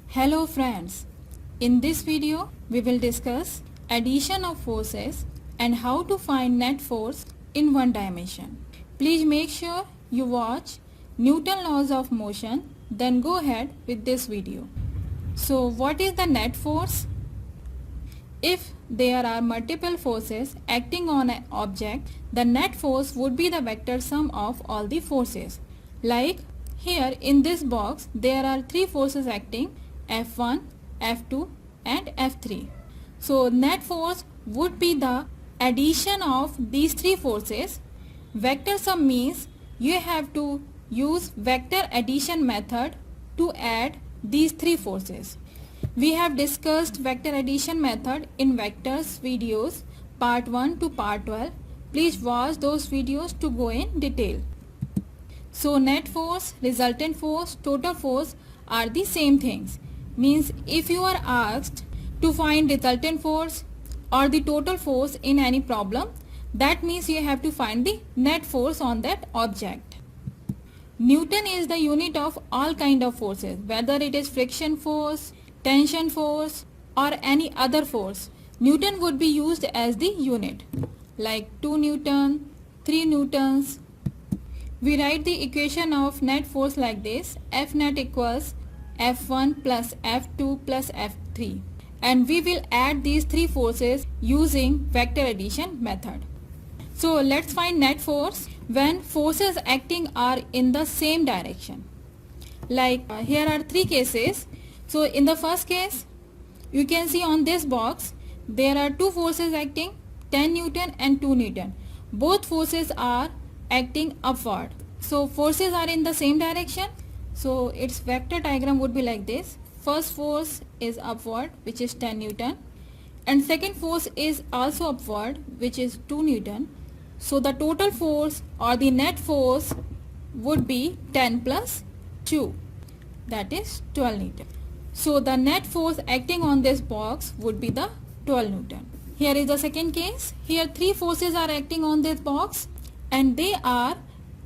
Hello friends, in this video we will discuss addition of forces and how to find net force in one dimension. Please make sure you watch Newton laws of motion, then go ahead with this video. So what is the net force? If there are multiple forces acting on an object, the net force would be the vector sum of all the forces. Like here in this box there are three forces acting, F1, F2 and F3. So net force would be the addition of these three forces. Vector sum means you have to use vector addition method to add these three forces. We have discussed vector addition method in vectors videos part 1 to part 12. Please watch those videos to go in detail. So net force, resultant force, total force are the same things. Means if you are asked to find resultant force or the total force in any problem, that means you have to find the net force on that object. Newton is the unit of all kind of forces, whether it is friction force, tension force or any other force. Newton would be used as the unit, like 2 Newton, 3 Newtons. We write the equation of net force like this: F net equals F1 plus F2 plus F3, and we will add these three forces using vector addition method. So let's find net force when forces acting are in the same direction. Like here are three cases. So in the first case, you can see on this box there are two forces acting, 10 Newton and 2 Newton. Both forces are acting upward. So forces are in the same direction. So its vector diagram would be like this. First force is upward, which is 10 Newton, and second force is also upward, which is 2 Newton. So the total force or the net force would be 10 plus 2, that is 12 Newton. So the net force acting on this box would be the 12 Newton. Here is the second case. Here three forces are acting on this box and they are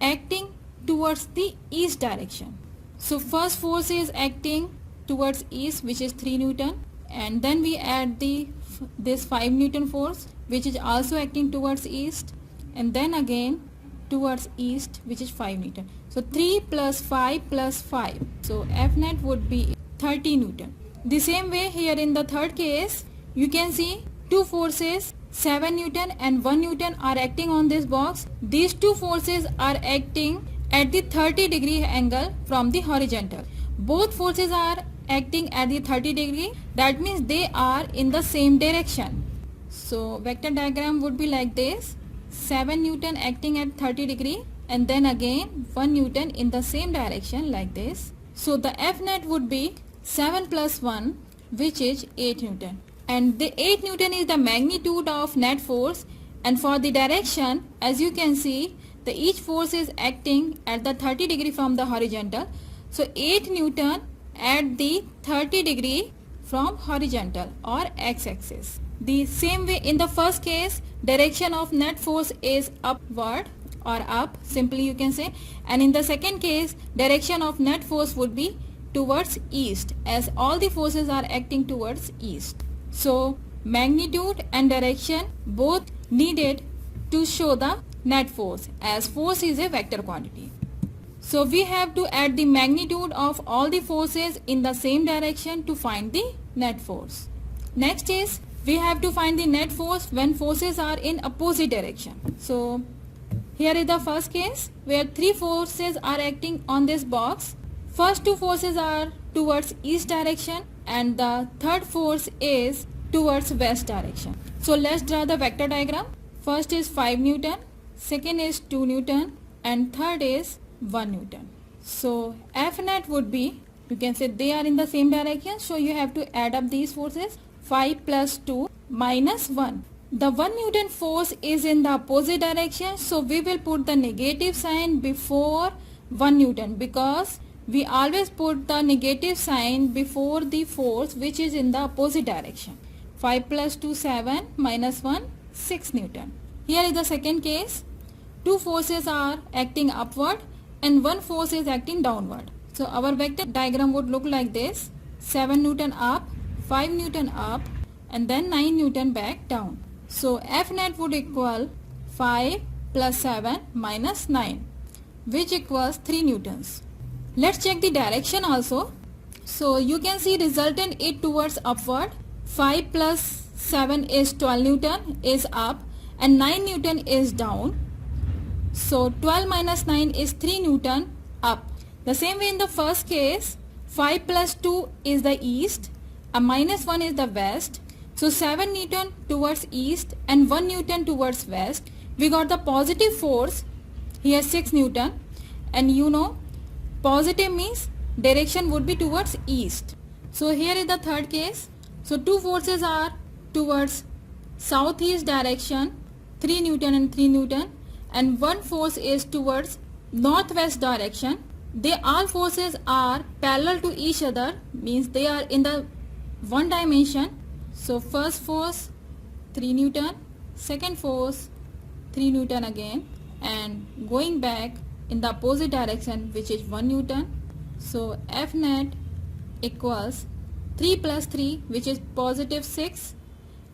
acting towards the east direction. So first force is acting towards east, which is 3 Newton, and then we add this 5 Newton force, which is also acting towards east, and then again towards east, which is 5 Newton. So 3 plus 5 plus 5. So F net would be 30 Newton. The same way here in the third case, you can see two forces, 7 Newton and 1 Newton are acting on this box. These two forces are acting at the 30-degree angle from the horizontal. Both forces are acting at the 30 degree. That means they are in the same direction. So vector diagram would be like this: 7 Newton acting at 30 degree and then again 1 Newton in the same direction like this. So the F net would be 7 plus 1, which is 8 Newton. And the 8 Newton is the magnitude of net force, and for the direction, as you can see, each force is acting at the 30 degree from the horizontal. So 8 Newton at the 30 degree from horizontal or x-axis. The same way in the first case, direction of net force is upward or up, simply you can say, and in the second case, direction of net force would be towards east, as all the forces are acting towards east. So magnitude and direction both needed to show the net force, as force is a vector quantity. So we have to add the magnitude of all the forces in the same direction to find the net force. Next is we have to find the net force when forces are in opposite direction. So here is the first case where three forces are acting on this box. First two forces are towards east direction and the third force is towards west direction. So let's draw the vector diagram. First is 5 Newton, second is 2 Newton and third is 1 Newton. So F net would be, you can say they are in the same direction, so you have to add up these forces. 5 plus 2 minus 1. The 1 Newton force is in the opposite direction, so we will put the negative sign before 1 Newton, because we always put the negative sign before the force which is in the opposite direction. 5 plus 2 7 minus 1 6 Newton. Here is the second case. Two forces are acting upward and one force is acting downward. So our vector diagram would look like this. 7 Newton up, 5 Newton up, and then 9 Newton back down. So F net would equal 5 plus 7 minus 9, which equals 3 Newtons. Let's check the direction also. So you can see resultant it towards upward. 5 plus 7 is 12 Newton is up and 9 Newton is down. So 12 minus 9 is 3 Newton up. The same way in the first case, 5 plus 2 is the east, a minus 1 is the west. So 7 Newton towards east and 1 Newton towards west. We got the positive force, here 6 Newton, and you know positive means direction would be towards east. So here is the third case. So two forces are towards southeast direction, 3 Newton and 3 Newton, and one force is towards northwest direction. They all forces are parallel to each other, means they are in the one dimension. So first force 3 Newton, second force 3 Newton again, and going back in the opposite direction, which is 1 Newton. So F net equals 3 plus 3, which is positive 6,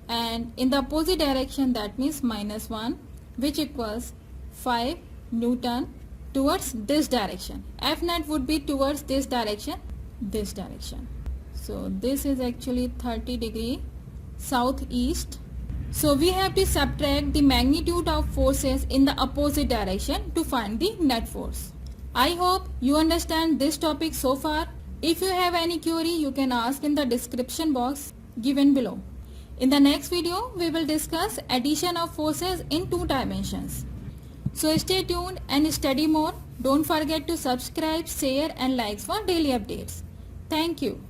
and in the opposite direction, that means minus 1, which equals 5 Newton towards this direction. F net would be towards this direction, this direction. So this is actually 30 degree southeast. So we have to subtract the magnitude of forces in the opposite direction to find the net force. I hope you understand this topic so far. If you have any query, you can ask in the description box given below. In the next video, we will discuss addition of forces in 2 dimensions. So stay tuned and study more. Don't forget to subscribe, share and like for daily updates. Thank you.